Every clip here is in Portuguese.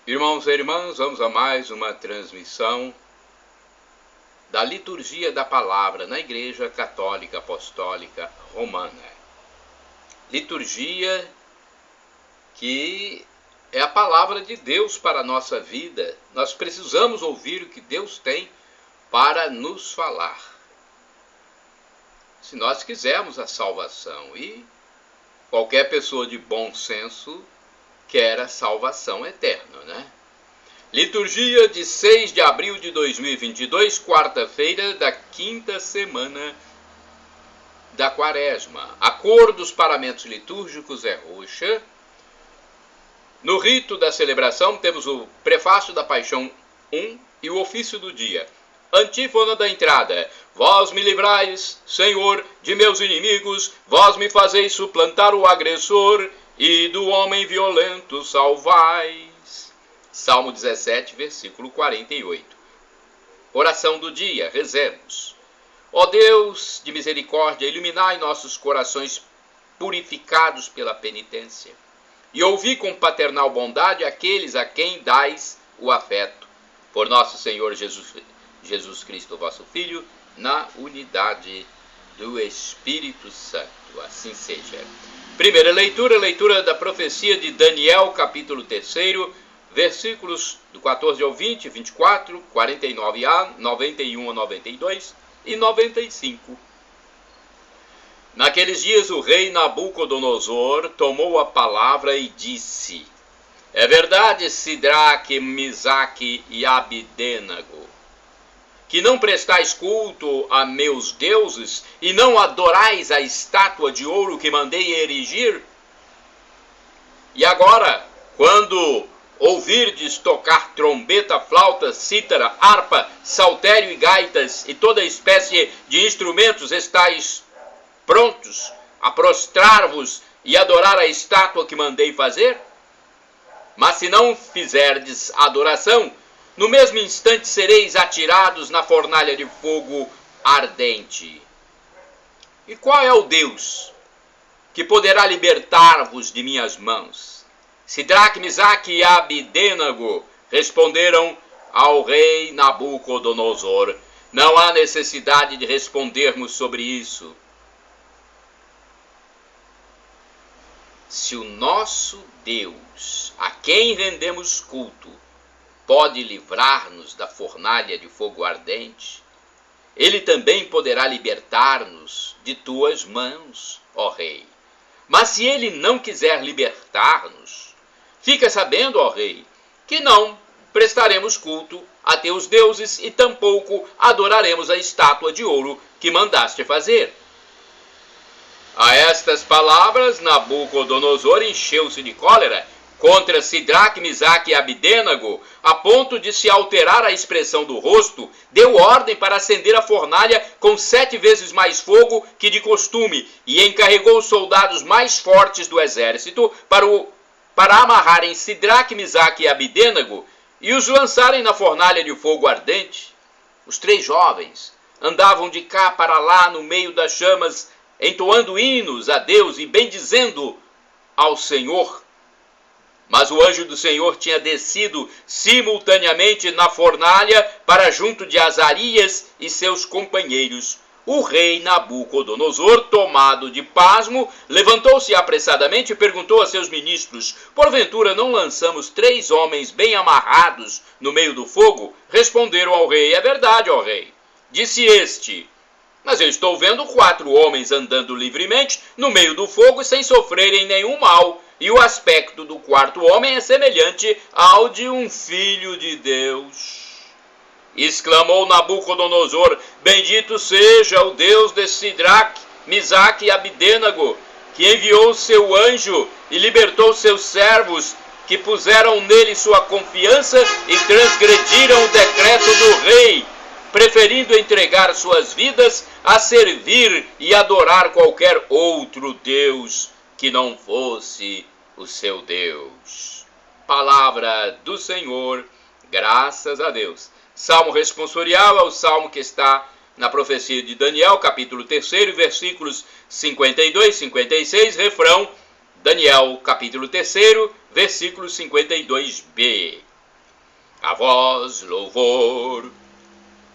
Irmãos e irmãs, vamos a mais uma transmissão da liturgia da palavra na Igreja Católica Apostólica Romana. Liturgia que é a palavra de Deus para a nossa vida. Nós precisamos ouvir o que Deus tem para nos falar, se nós quisermos a salvação. E qualquer pessoa de bom senso quer a salvação eterna, né? Liturgia de 6 de abril de 2022, quarta-feira da quinta semana da Quaresma. A cor dos paramentos litúrgicos é roxa. No rito da celebração temos o prefácio da Paixão 1 e o ofício do dia. Antífona da entrada: vós me livrais, Senhor, de meus inimigos, vós me fazeis suplantar o agressor, e do homem violento salvais. Salmo 17, versículo 48. Oração do dia, rezemos. Ó Deus de misericórdia, iluminai nossos corações purificados pela penitência, e ouvi com paternal bondade aqueles a quem dais o afeto. Por nosso Senhor Jesus Cristo, vosso Filho, na unidade do Espírito Santo. Assim seja. Primeira leitura, leitura da profecia de Daniel, capítulo 3, versículos do 14 ao 20, 24, 49a, 91 a 92 e 95. Naqueles dias o rei Nabucodonosor tomou a palavra e disse: é verdade, Sidraque, Misaque e Abidênago, que não prestais culto a meus deuses e não adorais a estátua de ouro que mandei erigir? E agora, quando ouvirdes tocar trombeta, flauta, cítara, harpa, saltério e gaitas e toda espécie de instrumentos, estáis prontos a prostrar-vos e adorar a estátua que mandei fazer? Mas se não fizerdes adoração, no mesmo instante sereis atirados na fornalha de fogo ardente. E qual é o Deus que poderá libertar-vos de minhas mãos? Sidraque, Misaque e Abidênago responderam ao rei Nabucodonosor: não há necessidade de respondermos sobre isso. Se o nosso Deus, a quem rendemos culto, pode livrar-nos da fornalha de fogo ardente, ele também poderá libertar-nos de tuas mãos, ó rei. Mas se ele não quiser libertar-nos, fica sabendo, ó rei, que não prestaremos culto a teus deuses e tampouco adoraremos a estátua de ouro que mandaste fazer. A estas palavras, Nabucodonosor encheu-se de cólera contra Sidraque, Misaque e Abidênago, a ponto de se alterar a expressão do rosto, deu ordem para acender a fornalha com 7 vezes mais fogo que de costume, e encarregou os soldados mais fortes do exército para amarrarem Sidraque, Misaque e Abidênago e os lançarem na fornalha de fogo ardente. Os 3 jovens andavam de cá para lá no meio das chamas, entoando hinos a Deus e bendizendo ao Senhor. Mas o anjo do Senhor tinha descido simultaneamente na fornalha para junto de Azarias e seus companheiros. O rei Nabucodonosor, tomado de pasmo, levantou-se apressadamente e perguntou a seus ministros: porventura não lançamos 3 homens bem amarrados no meio do fogo? Responderam ao rei: é verdade, ó rei. Disse este: mas eu estou vendo 4 homens andando livremente no meio do fogo sem sofrerem nenhum mal. E o aspecto do 4º homem é semelhante ao de um filho de Deus. Exclamou Nabucodonosor: bendito seja o Deus de Sidraque, Misaque e Abidênago, que enviou seu anjo e libertou seus servos, que puseram nele sua confiança e transgrediram o decreto do rei, preferindo entregar suas vidas a servir e adorar qualquer outro Deus que não fosse o seu Deus. Palavra do Senhor, graças a Deus. Salmo responsorial é o salmo que está na profecia de Daniel, capítulo 3, versículos 52 e 56, refrão, Daniel, capítulo 3, versículo 52b. A vós louvor,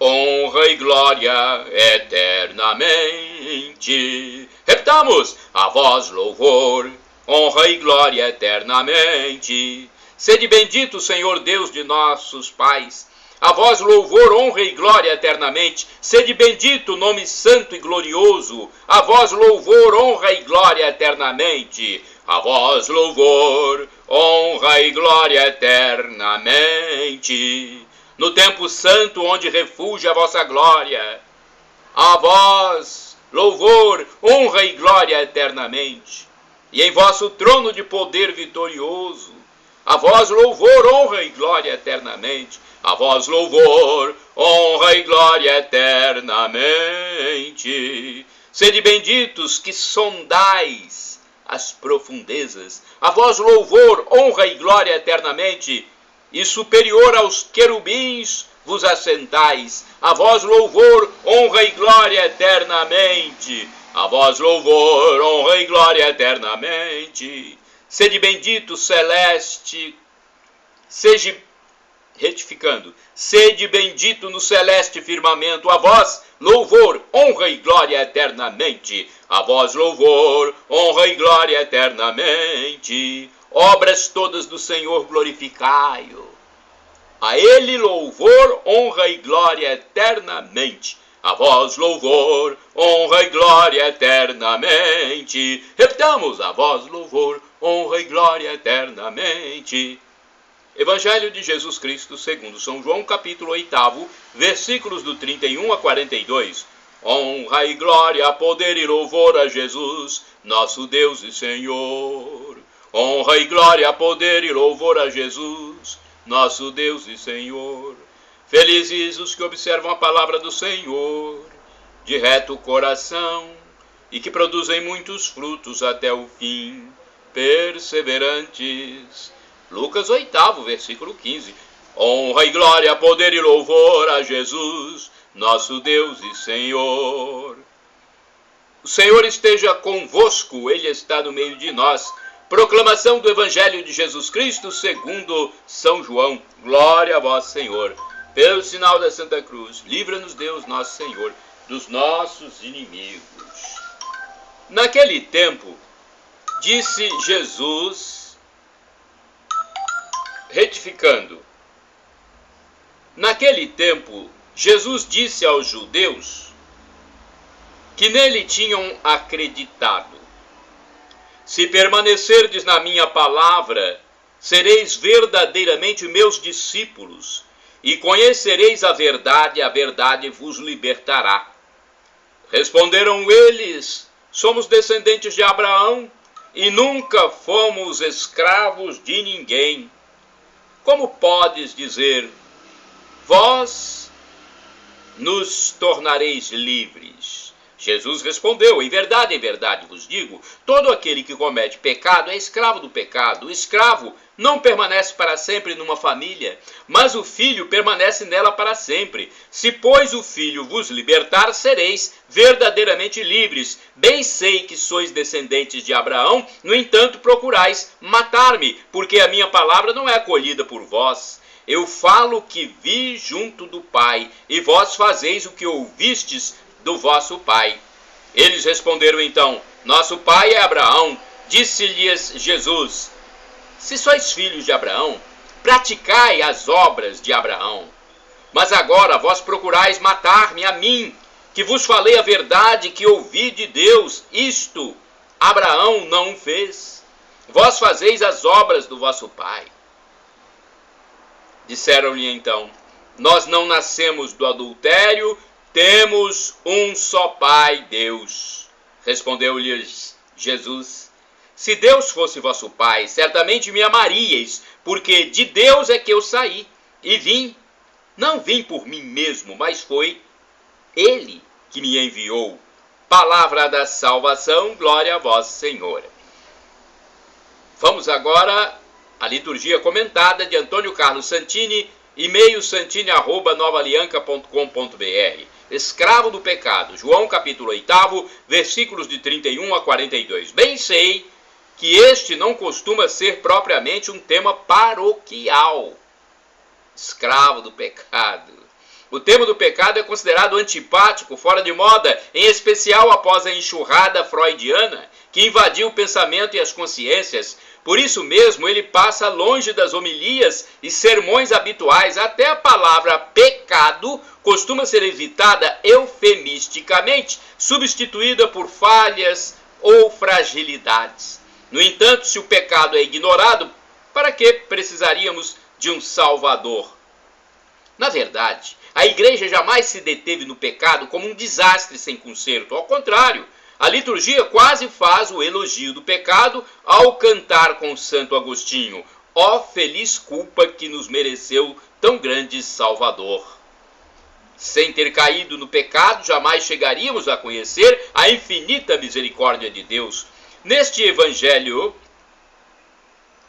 honra e glória eternamente. Repitamos: a vós louvor, honra e glória eternamente. Sede bendito, Senhor Deus de nossos pais. A vós louvor, honra e glória eternamente. Sede bendito, nome santo e glorioso. A vós louvor, honra e glória eternamente. A vós louvor, honra e glória eternamente. No tempo santo onde refugia a vossa glória. A vós louvor, honra e glória eternamente. E em vosso trono de poder vitorioso. A vós louvor, honra e glória eternamente. A vós louvor, honra e glória eternamente. Sede benditos que sondais as profundezas. A vós louvor, honra e glória eternamente. E superior aos querubins vos assentais. A vós louvor, honra e glória eternamente. A vós louvor, honra e glória eternamente. Sede bendito, celeste, sede bendito no celeste firmamento, a vós louvor, honra e glória eternamente. A vós louvor, honra e glória eternamente. Obras todas do Senhor glorificai-o. A ele louvor, honra e glória eternamente. A vós louvor, honra e glória eternamente. Repitamos: a vós louvor, honra e glória eternamente. Evangelho de Jesus Cristo segundo São João, capítulo 8, versículos do 31 a 42. Honra e glória, poder e louvor a Jesus, nosso Deus e Senhor. Honra e glória, poder e louvor a Jesus, nosso Deus e Senhor. Felizes os que observam a palavra do Senhor, de reto coração, e que produzem muitos frutos até o fim, perseverantes. Lucas 8, versículo 15. Honra e glória, poder e louvor a Jesus, nosso Deus e Senhor. O Senhor esteja convosco, Ele está no meio de nós. Proclamação do Evangelho de Jesus Cristo segundo São João. Glória a vós, Senhor. Pelo sinal da Santa Cruz, livra-nos Deus nosso Senhor dos nossos inimigos. Naquele tempo, disse Jesus, retificando. Naquele tempo, Jesus disse aos judeus que nele tinham acreditado: se permanecerdes na minha palavra, sereis verdadeiramente meus discípulos, e conhecereis a verdade vos libertará. Responderam eles: somos descendentes de Abraão, e nunca fomos escravos de ninguém. Como podes dizer, vós nos tornareis livres? Jesus respondeu: em verdade vos digo, todo aquele que comete pecado é escravo do pecado. O escravo não permanece para sempre numa família, mas o filho permanece nela para sempre. Se, pois, o filho vos libertar, sereis verdadeiramente livres. Bem sei que sois descendentes de Abraão, no entanto procurais matar-me, porque a minha palavra não é acolhida por vós. Eu falo o que vi junto do Pai, e vós fazeis o que ouvistes do vosso pai. Eles responderam então: nosso pai é Abraão. Disse-lhes Jesus: se sois filhos de Abraão, praticai as obras de Abraão. Mas agora vós procurais matar-me a mim, que vos falei a verdade que ouvi de Deus. Isto Abraão não fez. Vós fazeis as obras do vosso pai. Disseram-lhe então: nós não nascemos do adultério, temos um só Pai, Deus. Respondeu-lhes Jesus: se Deus fosse vosso Pai, certamente me amaríeis, porque de Deus é que eu saí e vim. Não vim por mim mesmo, mas foi Ele que me enviou. Palavra da salvação, glória a vós, Senhor. Vamos agora à liturgia comentada de Antônio Carlos Santini, e-mail santini@novaalianca.com.br. Escravo do pecado, João capítulo 8, versículos de 31 a 42. Bem sei que este não costuma ser propriamente um tema paroquial. escravo do pecado. O tema do pecado é considerado antipático, fora de moda, em especial após a enxurrada freudiana, que invadiu o pensamento e as consciências. Por isso mesmo, ele passa longe das homilias e sermões habituais. Até a palavra pecado costuma ser evitada eufemisticamente, substituída por falhas ou fragilidades. No entanto, se o pecado é ignorado, para que precisaríamos de um Salvador? Na verdade, a igreja jamais se deteve no pecado como um desastre sem conserto. Ao contrário, a liturgia quase faz o elogio do pecado ao cantar com Santo Agostinho: ó feliz culpa que nos mereceu tão grande Salvador. Sem ter caído no pecado, jamais chegaríamos a conhecer a infinita misericórdia de Deus. Neste evangelho,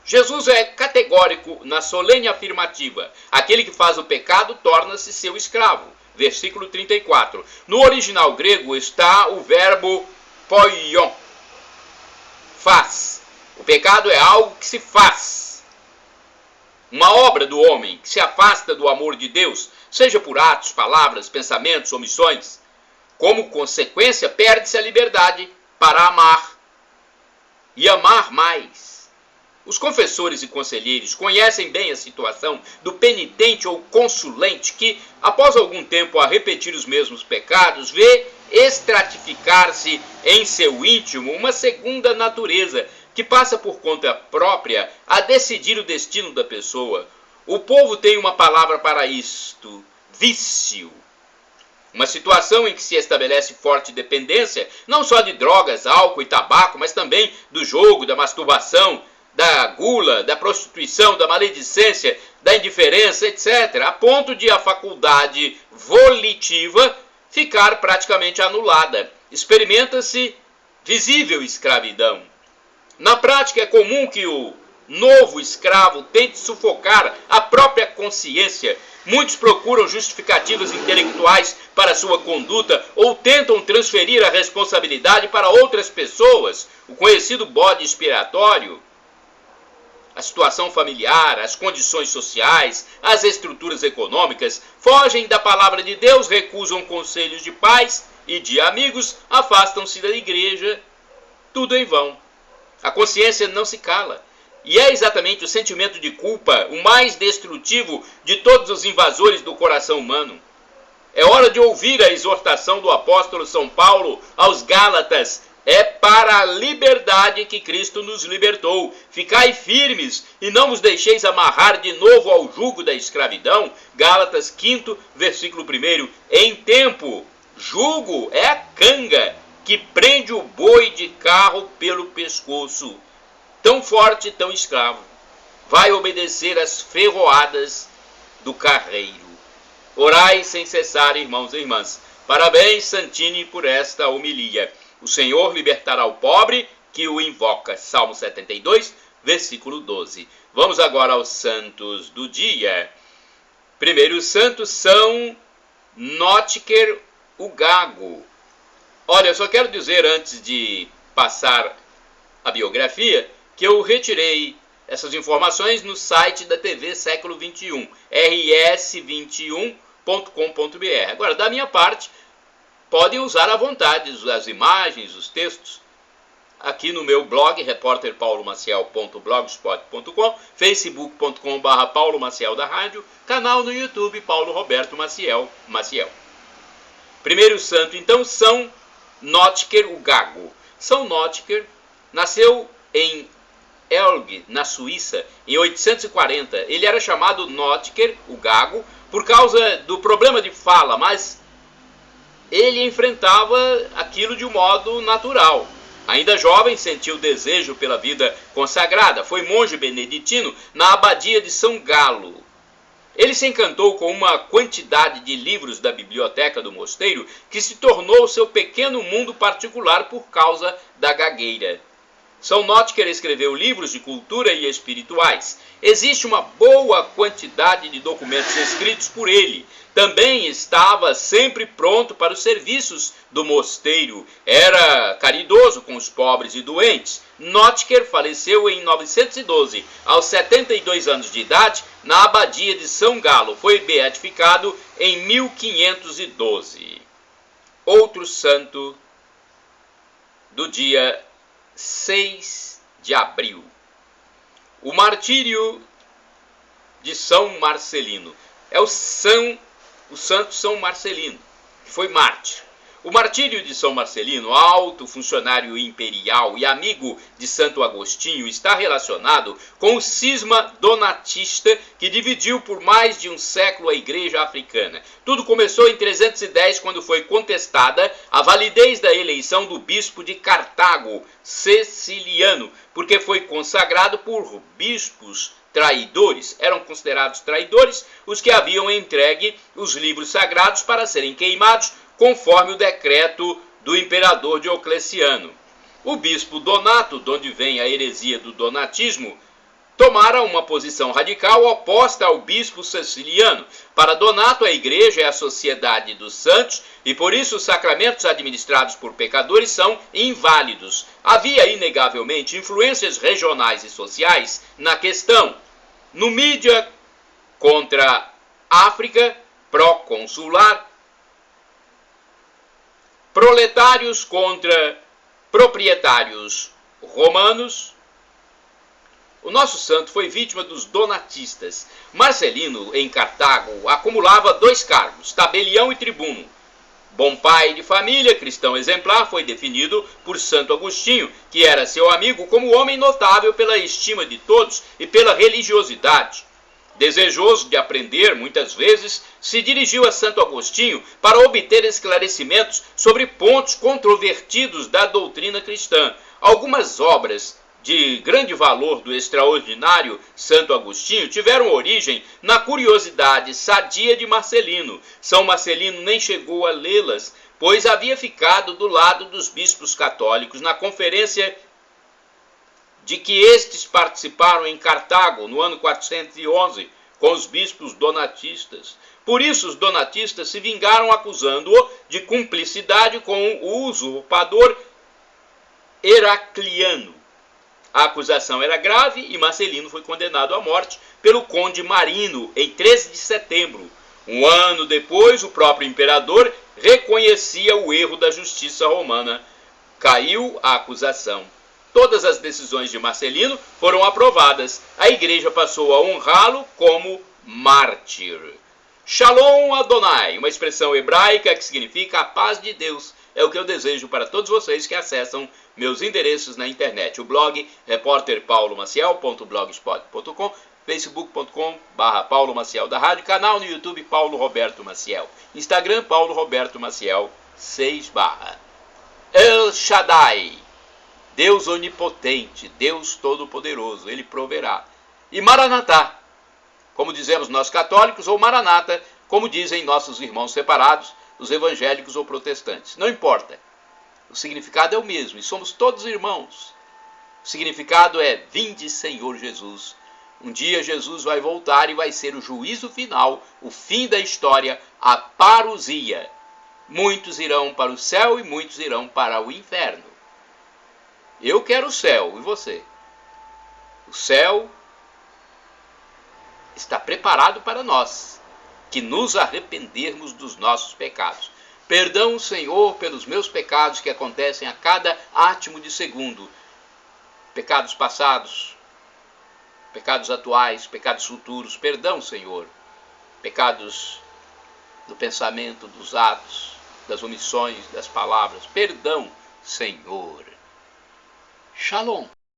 Jesus é categórico na solene afirmativa: aquele que faz o pecado torna-se seu escravo. Versículo 34. No original grego está o verbo poion, faz. O pecado é algo que se faz. Uma obra do homem que se afasta do amor de Deus, seja por atos, palavras, pensamentos, omissões. Como consequência, perde-se a liberdade para amar e amar mais. Os confessores e conselheiros conhecem bem a situação do penitente ou consulente que, após algum tempo a repetir os mesmos pecados, vê estratificar-se em seu íntimo uma segunda natureza que passa por conta própria a decidir o destino da pessoa. O povo tem uma palavra para isto: vício. Uma situação em que se estabelece forte dependência, não só de drogas, álcool e tabaco, mas também do jogo, da masturbação, da gula, da prostituição, da maledicência, da indiferença, etc., a ponto de a faculdade volitiva ficar praticamente anulada. Experimenta-se visível escravidão. Na prática, é comum que o novo escravo tente sufocar a própria consciência. Muitos procuram justificativas intelectuais para sua conduta ou tentam transferir a responsabilidade para outras pessoas, o conhecido bode expiatório. A situação familiar, as condições sociais, as estruturas econômicas fogem da palavra de Deus, recusam conselhos de pais e de amigos, afastam-se da igreja, tudo em vão. A consciência não se cala. E é exatamente o sentimento de culpa o mais destrutivo de todos os invasores do coração humano. É hora de ouvir a exortação do apóstolo São Paulo aos Gálatas: é para a liberdade que Cristo nos libertou. Ficai firmes e não vos deixeis amarrar de novo ao jugo da escravidão. Gálatas 5, versículo 1. Em tempo, jugo é a canga que prende o boi de carro pelo pescoço. Tão forte, tão escravo, vai obedecer às ferroadas do carreiro. Orai sem cessar, irmãos e irmãs. Parabéns, Santini, por esta homilia. O Senhor libertará o pobre que o invoca. Salmo 72, versículo 12. Vamos agora aos santos do dia. Primeiros santos são Notker, o Gago. Olha, eu só quero dizer, antes de passar a biografia, que eu retirei essas informações no site da TV Século XXI, rs21.com.br. Agora, da minha parte, podem usar à vontade as imagens, os textos, aqui no meu blog, repórterpaulomaciel.blogspot.com, facebook.com/Paulo Maciel da Rádio, canal no YouTube, Paulo Roberto Maciel. Primeiro santo, então, São Notker, o Gago. São Notker nasceu em Elg, na Suíça, em 840. Ele era chamado Notker, o Gago, por causa do problema de fala, mas ele enfrentava aquilo de um modo natural. Ainda jovem, sentiu desejo pela vida consagrada. Foi monge beneditino na abadia de São Galo. Ele se encantou com uma quantidade de livros da biblioteca do mosteiro que se tornou seu pequeno mundo particular por causa da gagueira. São Notker escreveu livros de cultura e espirituais. Existe uma boa quantidade de documentos escritos por ele. Também estava sempre pronto para os serviços do mosteiro. Era caridoso com os pobres e doentes. Notker faleceu em 912, aos 72 anos de idade, na abadia de São Galo. Foi beatificado em 1512. Outro santo do dia 6 de abril. O martírio de São Marcelino. É o santo São Marcelino, que foi mártir. O martírio de São Marcelino, alto funcionário imperial e amigo de Santo Agostinho, está relacionado com o cisma donatista que dividiu por mais de um século a igreja africana. Tudo começou em 310, quando foi contestada a validez da eleição do bispo de Cartago, Ceciliano, porque foi consagrado por bispos traidores. Eram considerados traidores os que haviam entregue os livros sagrados para serem queimados, conforme o decreto do imperador Diocleciano. O bispo Donato, de onde vem a heresia do donatismo, tomara uma posição radical oposta ao bispo Ceciliano. Para Donato, a igreja é a sociedade dos santos e por isso os sacramentos administrados por pecadores são inválidos. Havia inegavelmente influências regionais e sociais na questão. Numídia contra África, pró-consular, proletários contra proprietários romanos. O nosso santo foi vítima dos donatistas. Marcelino, em Cartago, acumulava 2 cargos, tabelião e tribuno. Bom pai de família, cristão exemplar, foi definido por Santo Agostinho, que era seu amigo, como homem notável pela estima de todos e pela religiosidade. Desejoso de aprender, muitas vezes, se dirigiu a Santo Agostinho para obter esclarecimentos sobre pontos controvertidos da doutrina cristã. Algumas obras de grande valor do extraordinário Santo Agostinho tiveram origem na curiosidade sadia de Marcelino. São Marcelino nem chegou a lê-las, pois havia ficado do lado dos bispos católicos na conferência de que estes participaram em Cartago no ano 411 com os bispos donatistas. Por isso os donatistas se vingaram acusando-o de cumplicidade com o usurpador Heracliano. A acusação era grave e Marcelino foi condenado à morte pelo conde Marino em 13 de setembro. Um ano depois, o próprio imperador reconhecia o erro da justiça romana. Caiu a acusação. Todas as decisões de Marcelino foram aprovadas. A igreja passou a honrá-lo como mártir. Shalom Adonai, uma expressão hebraica que significa a paz de Deus. É o que eu desejo para todos vocês que acessam meus endereços na internet. O blog repórterpaulomaciel.blogspot.com, facebook.com/Paulo Maciel da Rádio, canal no YouTube Paulo Roberto Maciel, Instagram Paulo Roberto Maciel 6/. El Shaddai, Deus onipotente, Deus todo-poderoso, Ele proverá. E Maranatá, como dizemos nós católicos, ou Maranata, como dizem nossos irmãos separados, os evangélicos ou protestantes. Não importa. O significado é o mesmo e somos todos irmãos. O significado é: vinde, Senhor Jesus. Um dia Jesus vai voltar e vai ser o juízo final, o fim da história, a parousia. Muitos irão para o céu e muitos irão para o inferno. Eu quero o céu, e você? O céu está preparado para nós, que nos arrependermos dos nossos pecados. Perdão, Senhor, pelos meus pecados que acontecem a cada átimo de segundo. Pecados passados, pecados atuais, pecados futuros. Perdão, Senhor. Pecados do pensamento, dos atos, das omissões, das palavras. Perdão, Senhor. Shalom.